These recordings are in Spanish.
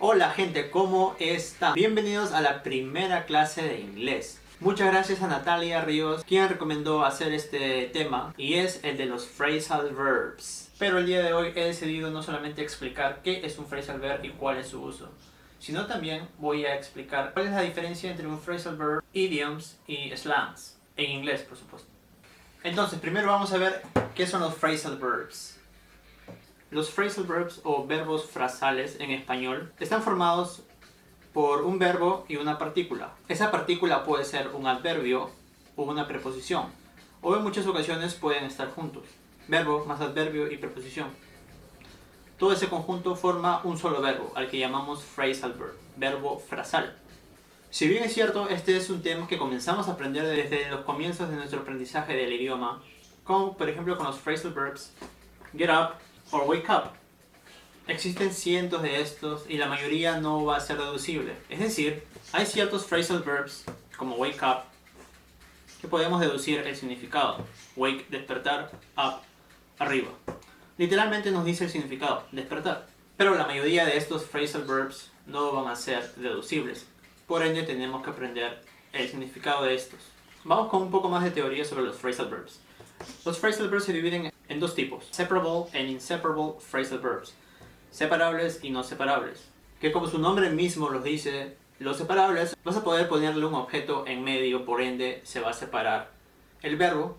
Hola gente, ¿cómo están? Bienvenidos a la primera clase de inglés. Muchas gracias a Natalia Ríos, quien recomendó hacer este tema, y es el de los phrasal verbs. Pero el día de hoy he decidido no solamente explicar qué es un phrasal verb y cuál es su uso, sino también voy a explicar cuál es la diferencia entre un phrasal verb, idioms y slangs, en inglés por supuesto. Entonces, primero vamos a ver qué son los phrasal verbs. Los phrasal verbs o verbos frasales en español están formados por un verbo y una partícula. Esa partícula puede ser un adverbio o una preposición, o en muchas ocasiones pueden estar juntos. Verbo más adverbio y preposición. Todo ese conjunto forma un solo verbo, al que llamamos phrasal verb, verbo frasal. Si bien es cierto, este es un tema que comenzamos a aprender desde los comienzos de nuestro aprendizaje del idioma, como por ejemplo con los phrasal verbs get up o wake up. Existen cientos de estos y la mayoría no va a ser deducible. Es decir, hay ciertos phrasal verbs, como wake up, que podemos deducir el significado. Wake, despertar, up, arriba. Literalmente nos dice el significado, despertar. Pero la mayoría de estos phrasal verbs no van a ser deducibles. Por ende, tenemos que aprender el significado de estos. Vamos con un poco más de teoría sobre los phrasal verbs. Los phrasal verbs se dividen en dos tipos: separable and inseparable phrasal verbs. Separables y no separables. Que como su nombre mismo los dice, los separables vas a poder ponerle un objeto en medio, por ende se va a separar el verbo,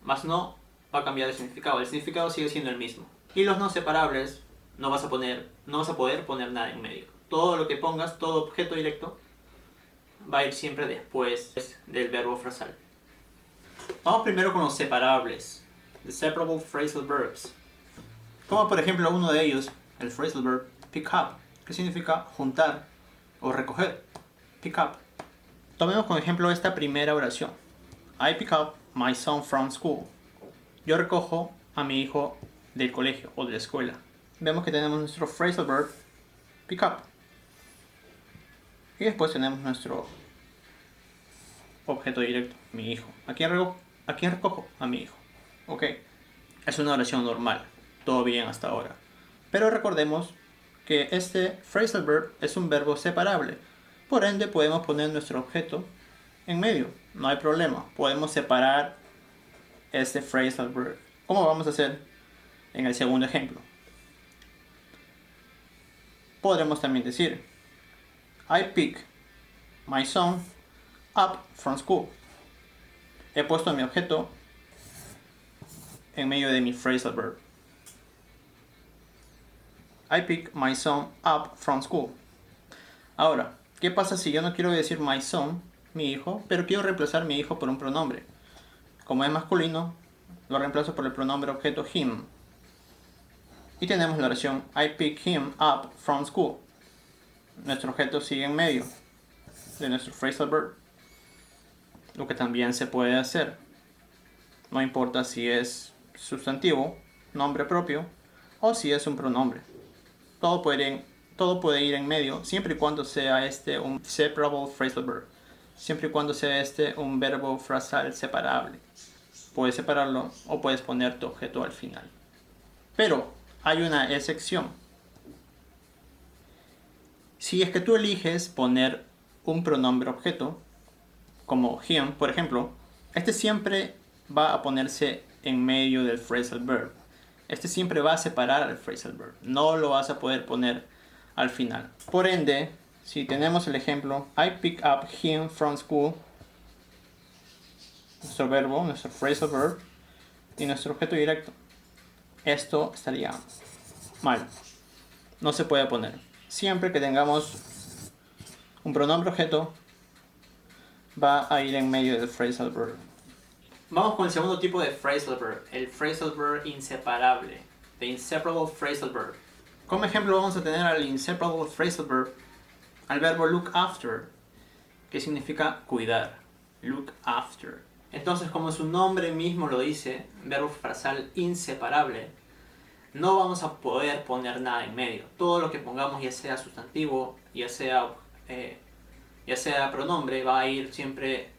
más no va a cambiar el significado. El significado sigue siendo el mismo. Y los no separables no vas a poder poner nada en medio. Todo lo que pongas, todo objeto directo, va a ir siempre después del verbo frasal. Vamos primero con los separables, the separable phrasal verbs. Como por ejemplo uno de ellos, el phrasal verb pick up, que significa juntar o recoger. Pick up. Tomemos como ejemplo esta primera oración. I pick up my son from school. Yo recojo a mi hijo del colegio o de la escuela. Vemos que tenemos nuestro phrasal verb pick up. Y después tenemos nuestro objeto directo, mi hijo. ¿A quién recojo? A mi hijo. Ok. Es una oración normal. Todo bien hasta ahora. Pero recordemos que este phrasal verb es un verbo separable. Por ende, podemos poner nuestro objeto en medio. No hay problema. Podemos separar este phrasal verb. ¿Cómo vamos a hacer en el segundo ejemplo? Podremos también decir I pick my son up from school. He puesto mi objeto en medio de mi phrasal verb. I pick my son up from school. Ahora, ¿qué pasa si yo no quiero decir my son, mi hijo, pero quiero reemplazar mi hijo por un pronombre? Como es masculino, lo reemplazo por el pronombre objeto him. Y tenemos la oración I pick him up from school. Nuestro objeto sigue en medio de nuestro phrasal verb. Lo que también se puede hacer. No importa si es sustantivo, nombre propio, o si es un pronombre. Todo puede ir en medio, siempre y cuando sea este un separable phrasal verb. Siempre y cuando sea este un verbo frasal separable. Puedes separarlo o puedes poner tu objeto al final. Pero hay una excepción. Si es que tú eliges poner un pronombre objeto, como him, por ejemplo, este siempre va a ponerse en medio del phrasal verb. Este siempre va a separar al phrasal verb. No lo vas a poder poner al final. Por ende, si tenemos el ejemplo I pick up him from school, nuestro verbo, nuestro phrasal verb y nuestro objeto directo, esto estaría mal. No se puede poner. Siempre que tengamos un pronombre objeto, va a ir en medio del phrasal verb. Vamos con el segundo tipo de phrasal verb, el phrasal verb inseparable, the inseparable phrasal verb. Como ejemplo vamos a tener al inseparable phrasal verb, al verbo look after, que significa cuidar, look after. Entonces, como su nombre mismo lo dice, verbo frasal inseparable, no vamos a poder poner nada en medio. Todo lo que pongamos, ya sea sustantivo, ya sea pronombre, va a ir siempre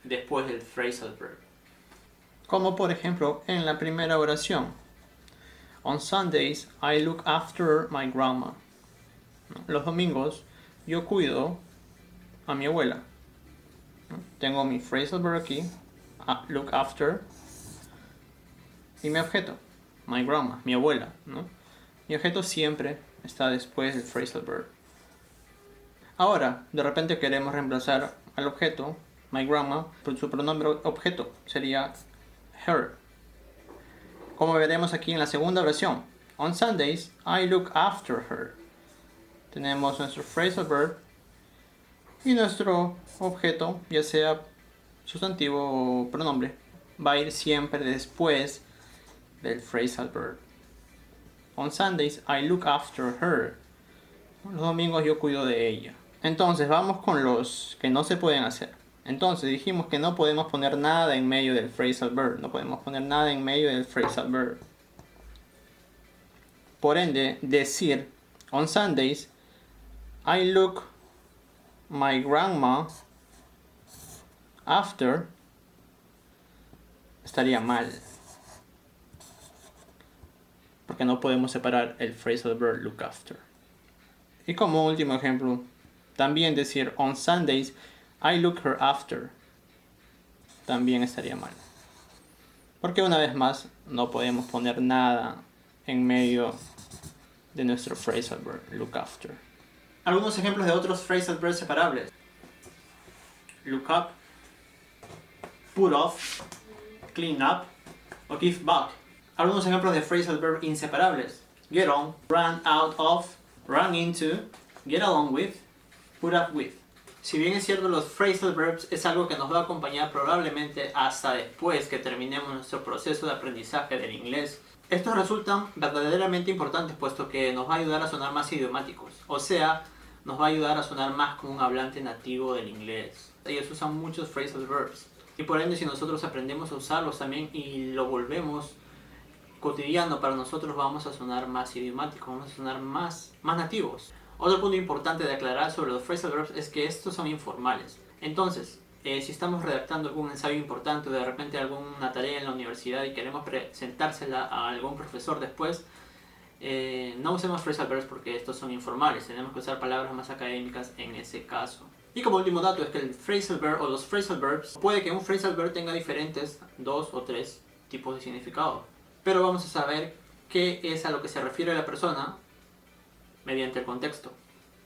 después del phrasal verb. Como por ejemplo en la primera oración. On Sundays, I look after my grandma. ¿no? Los domingos yo cuido a mi abuela, ¿no? Tengo mi phrasal verb aquí, look after, y mi objeto, my grandma, mi abuela, ¿no? Mi objeto siempre está después del phrasal verb. Ahora, de repente queremos reemplazar al objeto, my grandma, por su pronombre objeto, sería her. Como veremos aquí en la segunda oración, on Sundays, I look after her. Tenemos nuestro phrasal verb y nuestro objeto, ya sea sustantivo o pronombre, va a ir siempre después del phrasal verb. On Sundays, I look after her. Los domingos yo cuido de ella. Entonces vamos con los que no se pueden hacer. Entonces dijimos que no podemos poner nada en medio del phrasal verb. No podemos poner nada en medio del phrasal verb. Por ende, decir on Sundays, I look my grandma after estaría mal. Porque no podemos separar el phrasal verb look after. Y como último ejemplo, también decir on Sundays, I look her after. También estaría mal. Porque una vez más, no podemos poner nada en medio de nuestro phrasal verb look after. Algunos ejemplos de otros phrasal verbs separables. Look up, put off, clean up o give back. Algunos ejemplos de phrasal verb inseparables. Get on, run out of, run into, get along with, put up with. Si bien es cierto, los phrasal verbs es algo que nos va a acompañar probablemente hasta después que terminemos nuestro proceso de aprendizaje del inglés, estos resultan verdaderamente importantes puesto que nos va a ayudar a sonar más idiomáticos. O sea, nos va a ayudar a sonar más como un hablante nativo del inglés. Ellos usan muchos phrasal verbs. Y por ende, si nosotros aprendemos a usarlos también y lo volvemos cotidiano para nosotros, vamos a sonar más idiomáticos, vamos a sonar más nativos. Otro punto importante de aclarar sobre los phrasal verbs es que estos son informales. Entonces, si estamos redactando algún ensayo importante o de repente alguna tarea en la universidad y queremos presentársela a algún profesor después, no usemos phrasal verbs porque estos son informales. Tenemos que usar palabras más académicas en ese caso. Y como último dato es que el phrasal verb o los phrasal verbs, puede que un phrasal verb tenga diferentes 2 o 3 tipos de significado. Pero vamos a saber qué es a lo que se refiere la persona mediante el contexto.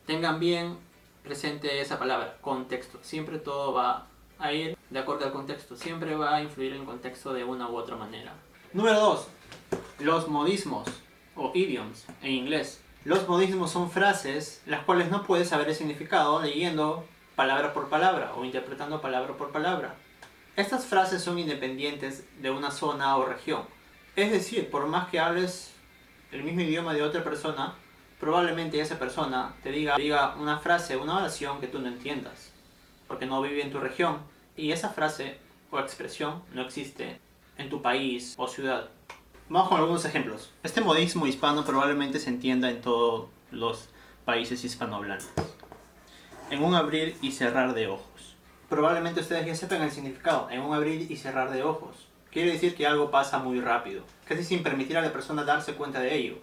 Tengan bien presente esa palabra, contexto. Siempre todo va a ir de acuerdo al contexto. Siempre va a influir en el contexto de una u otra manera. Número 2. Los modismos o idioms en inglés. Los modismos son frases las cuales no puedes saber el significado leyendo palabra por palabra o interpretando palabra por palabra. Estas frases son independientes de una zona o región. Es decir, por más que hables el mismo idioma de otra persona, probablemente esa persona te diga una frase, una oración que tú no entiendas, porque no vive en tu región y esa frase o expresión no existe en tu país o ciudad. Vamos con algunos ejemplos. Este modismo hispano probablemente se entienda en todos los países hispanohablantes. En un abrir y cerrar de ojos. Probablemente ustedes ya sepan el significado. En un abrir y cerrar de ojos. Quiere decir que algo pasa muy rápido, casi sin permitir a la persona darse cuenta de ello.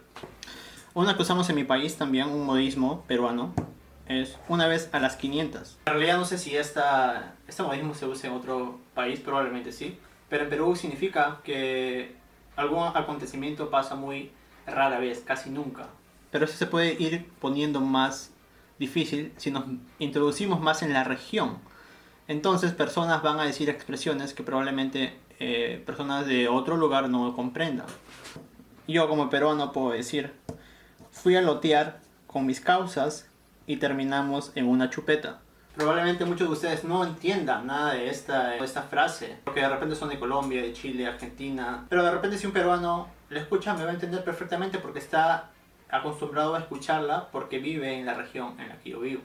Una que usamos en mi país también, un modismo peruano, es una vez a las 500. En realidad no sé si este modismo se usa en otro país, probablemente sí. Pero en Perú significa que algún acontecimiento pasa muy rara vez, casi nunca. Pero eso se puede ir poniendo más difícil si nos introducimos más en la región. Entonces personas van a decir expresiones que probablemente personas de otro lugar no comprendan. Yo como peruano puedo decir, fui a lotear con mis causas y terminamos en una chupeta. Probablemente muchos de ustedes no entiendan nada de esta frase, porque de repente son de Colombia, de Chile, Argentina. Pero de repente si un peruano la escucha me va a entender perfectamente porque está acostumbrado a escucharla porque vive en la región en la que yo vivo.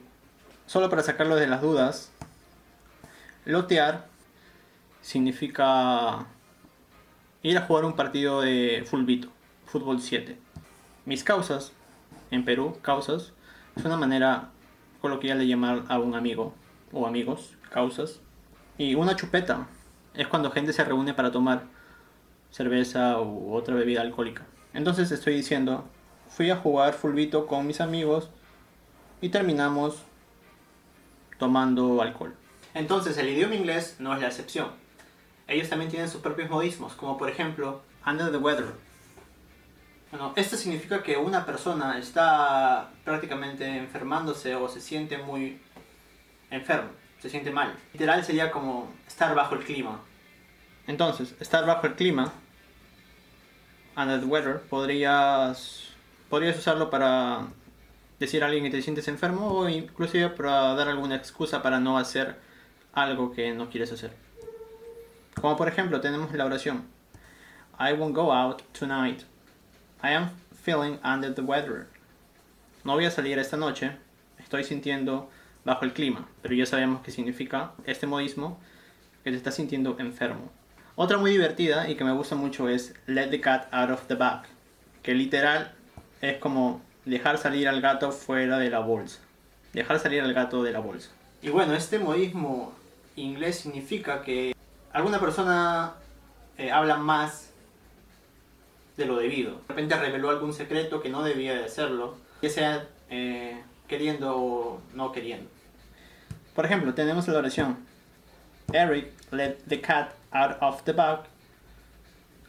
Solo para sacarlo de las dudas, lotear significa ir a jugar un partido de fulbito, fútbol 7. Mis causas, en Perú, causas, es una manera coloquial de llamar a un amigo o amigos, causas. Y una chupeta es cuando gente se reúne para tomar cerveza u otra bebida alcohólica. Entonces estoy diciendo, fui a jugar fulbito con mis amigos y terminamos tomando alcohol. Entonces el idioma inglés no es la excepción. Ellos también tienen sus propios modismos, como por ejemplo, Under the weather. bueno, esto significa que una persona está prácticamente enfermándose o se siente muy enfermo, se siente mal. Literal sería como estar bajo el clima. Entonces, estar bajo el clima, under the weather, podrías usarlo para decir a alguien que te sientes enfermo o inclusive para dar alguna excusa para no hacer algo que no quieres hacer. Como por ejemplo, tenemos la oración I won't go out tonight. I am feeling under the weather. No voy a salir esta noche. Estoy sintiendo bajo el clima. Pero ya sabemos qué significa este modismo, que te estás sintiendo enfermo. Otra muy divertida y que me gusta mucho es let the cat out of the bag. Que literal es como dejar salir al gato fuera de la bolsa. Dejar salir al gato de la bolsa. Y bueno, este modismo inglés significa que alguna persona habla más de lo debido. De repente reveló algún secreto que no debía de hacerlo, ya sea queriendo o no queriendo. Por ejemplo, tenemos la oración Eric let the cat out of the bag,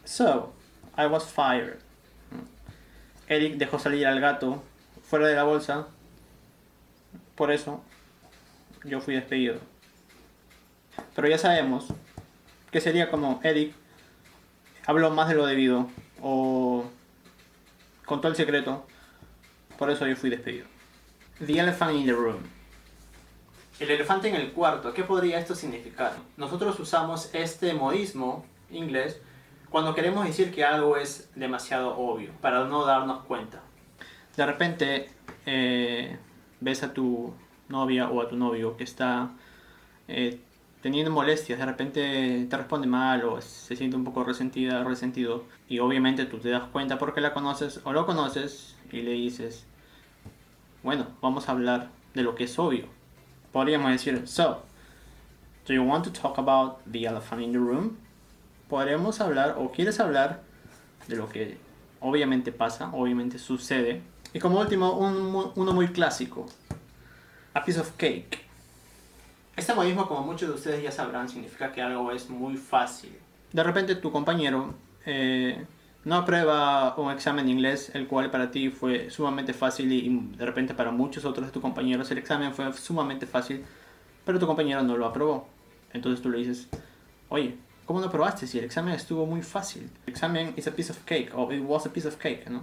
so I was fired. Eric dejó salir al gato fuera de la bolsa, por eso yo fui despedido. Pero ya sabemos que sería como Eric habló más de lo debido o contó el secreto, por eso yo fui despedido. The elephant in the room. El elefante en el cuarto, ¿qué podría esto significar? Nosotros usamos este modismo inglés cuando queremos decir que algo es demasiado obvio, para no darnos cuenta. De repente ves a tu novia o a tu novio que está teniendo molestias, de repente te responde mal o se siente un poco resentida o resentido, y obviamente tú te das cuenta porque la conoces o lo conoces y le dices, bueno, vamos a hablar de lo que es obvio. Podríamos decir, so, do you want to talk about the elephant in the room? Podremos hablar o quieres hablar de lo que obviamente pasa, obviamente sucede. Y como último, uno muy clásico, a piece of cake. Este modismo, como muchos de ustedes ya sabrán, significa que algo es muy fácil. De repente tu compañero no aprueba un examen de inglés, el cual para ti fue sumamente fácil y de repente para muchos otros de tus compañeros el examen fue sumamente fácil, pero tu compañero no lo aprobó. Entonces tú le dices, oye, ¿cómo no aprobaste si el examen estuvo muy fácil? El examen is a piece of cake, o it was a piece of cake, ¿no?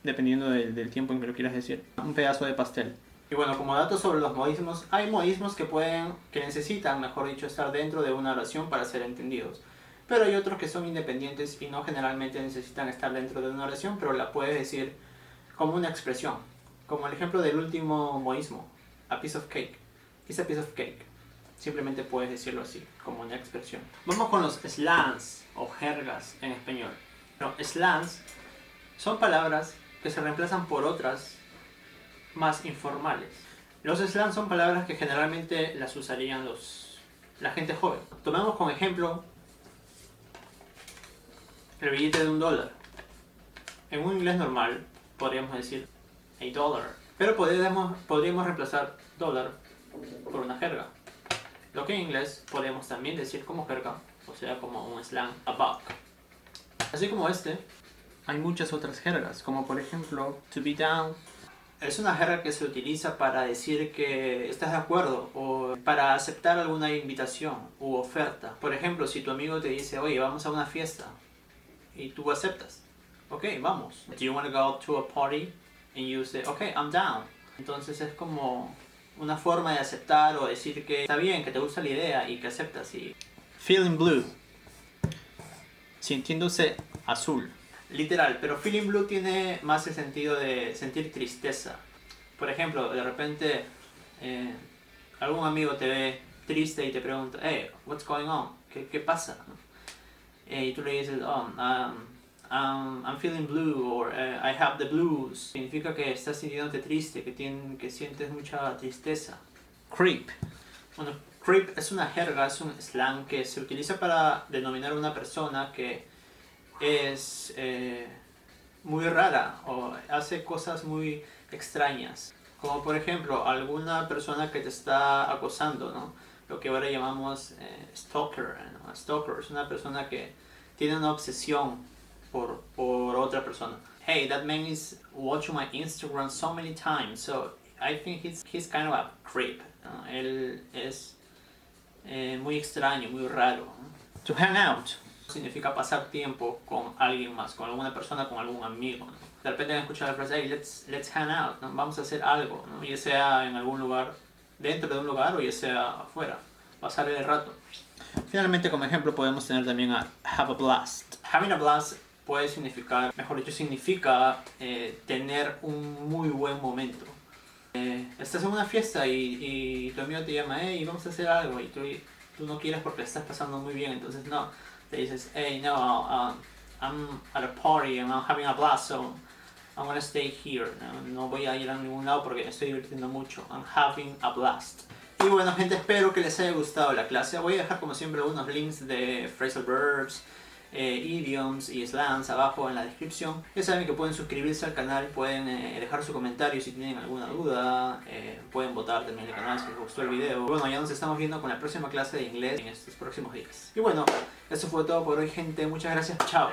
Dependiendo del tiempo en que lo quieras decir. Un pedazo de pastel. Y bueno, como dato sobre los modismos, hay modismos que necesitan, mejor dicho, estar dentro de una oración para ser entendidos. Pero hay otros que son independientes y no generalmente necesitan estar dentro de una oración, pero la puedes decir como una expresión. Como el ejemplo del último modismo, a piece of cake. It's a piece of cake. Simplemente puedes decirlo así, como una expresión. Vamos con los slangs o jergas en español. Pero slangs son palabras que se reemplazan por otras más informales. Los slangs son palabras que generalmente las usarían la gente joven. Tomemos como ejemplo el billete de $1. En un inglés normal podríamos decir a dollar, pero podríamos reemplazar dólar por una jerga. Lo que en inglés podemos también decir como jerga, o sea como un slang, a buck. Así como este, Hay muchas otras jergas, como por ejemplo, to be down. es una jerga que se utiliza para decir que estás de acuerdo o para aceptar alguna invitación u oferta. Por ejemplo, si tu amigo te dice, oye, vamos a una fiesta, y tú aceptas, ok, vamos. Do you want to go to a party? And you say, ok, I'm down. Entonces es como una forma de aceptar o decir que está bien, que te gusta la idea y que aceptas. Y Feeling blue. Sintiéndose azul. literal, pero feeling blue tiene más el sentido de sentir tristeza. Por ejemplo, de repente algún amigo te ve triste y te pregunta, hey, what's going on? ¿Qué pasa? Y tú le dices, oh, I'm feeling blue, or I have the blues. Significa que estás sintiéndote triste, que sientes mucha tristeza. Creep. Bueno, creep es una jerga, es un slang que se utiliza para denominar a una persona que es muy rara o hace cosas muy extrañas. Como por ejemplo, alguna persona que te está acosando, ¿no? Lo que ahora llamamos stalker, ¿no? Stalker es una persona que tiene una obsesión por otra persona. Hey, that man is watching my Instagram so many times, so I think he's kind of a creep, ¿no? Él es muy extraño, muy raro, ¿no? To hang out. Significa pasar tiempo con alguien más, con alguna persona, con algún amigo, ¿no? De repente han escuchado la frase, hey, let's hang out, ¿no? Vamos a hacer algo, ¿no? Ya sea en algún lugar, dentro de un lugar o ya sea afuera, pasar el rato. Finalmente, como ejemplo, podemos tener también a have a blast. Having a blast puede significar, mejor dicho, significa tener un muy buen momento. Estás en una fiesta y tu amigo te llama, hey, vamos a hacer algo, y tú no quieres porque estás pasando muy bien, entonces no, te dices, hey, no, I'm at a party and I'm having a blast, so I'm gonna stay here. No voy a ir a ningún lado porque me estoy divirtiendo mucho. I'm having a blast. Y bueno, gente, espero que les haya gustado la clase. Voy a dejar como siempre unos links de phrasal verbs, idioms y slangs abajo en la descripción. Ya saben que pueden suscribirse al canal, pueden dejar su comentario si tienen alguna duda, pueden votar también en el canal si les gustó el video. Bueno, ya nos estamos viendo con la próxima clase de inglés en estos próximos días. Y bueno, eso fue todo por hoy, gente. Muchas gracias. Chao.